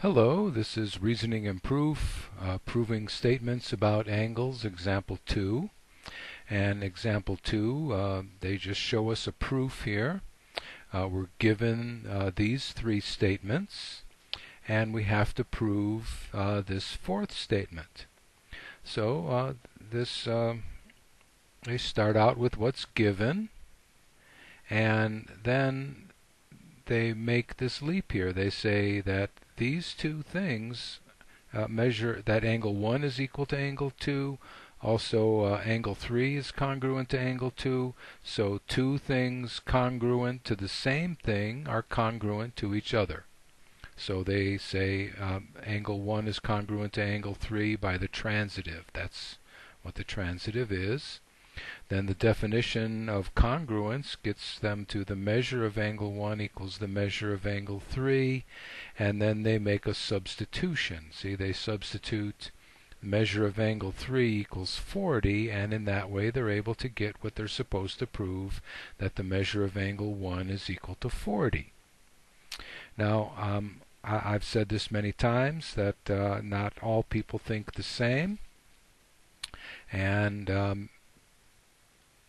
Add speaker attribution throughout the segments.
Speaker 1: Hello, this is Reasoning and Proof, proving statements about angles, example 2. And example 2, they just show us a proof here. We're given these three statements, and we have to prove this fourth statement. So they start out with what's given, and then they make this leap here. They say that these two things measure that angle 1 is equal to angle 2. Also, angle 3 is congruent to angle 2. So two things congruent to the same thing are congruent to each other. So they say angle 1 is congruent to angle 3 by the transitive. That's what the transitive is. Then the definition of congruence gets them to the measure of angle 1 equals the measure of angle 3, and then they make a substitution. See, they substitute measure of angle 3 equals 40, and in that way they're able to get what they're supposed to prove, that the measure of angle 1 is equal to 40. Now, I've said this many times that not all people think the same, and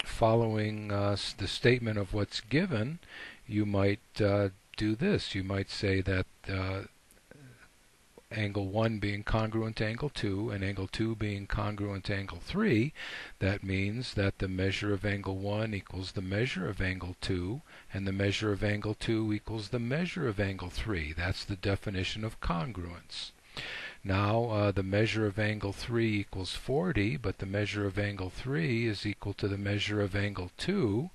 Speaker 1: following the statement of what's given, you might do this. You might say that angle 1 being congruent to angle 2 and angle 2 being congruent to angle 3, that means that the measure of angle 1 equals the measure of angle 2, and the measure of angle 2 equals the measure of angle 3. That's the definition of congruence. Now, the measure of angle 3 equals 40, but the measure of angle 3 is equal to the measure of angle 2.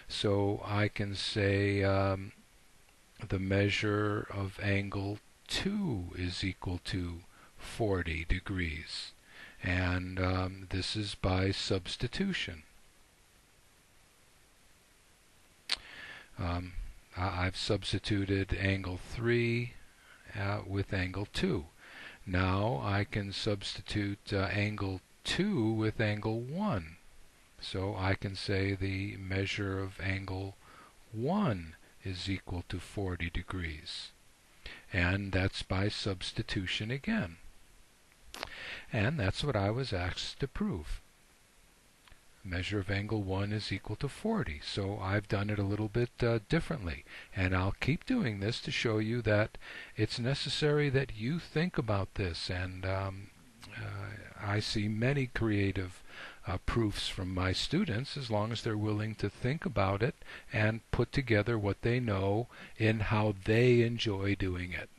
Speaker 1: So I can say the measure of angle 2 is equal to 40 degrees. And this is by substitution. I've substituted angle 3 with angle 2. Now I can substitute angle 2 with angle 1. So I can say the measure of angle 1 is equal to 40 degrees. And that's by substitution again. And that's what I was asked to prove. Measure of angle 1 is equal to 40. So I've done it a little bit differently. And I'll keep doing this to show you that it's necessary that you think about this. And I see many creative proofs from my students, as long as they're willing to think about it and put together what they know in how they enjoy doing it.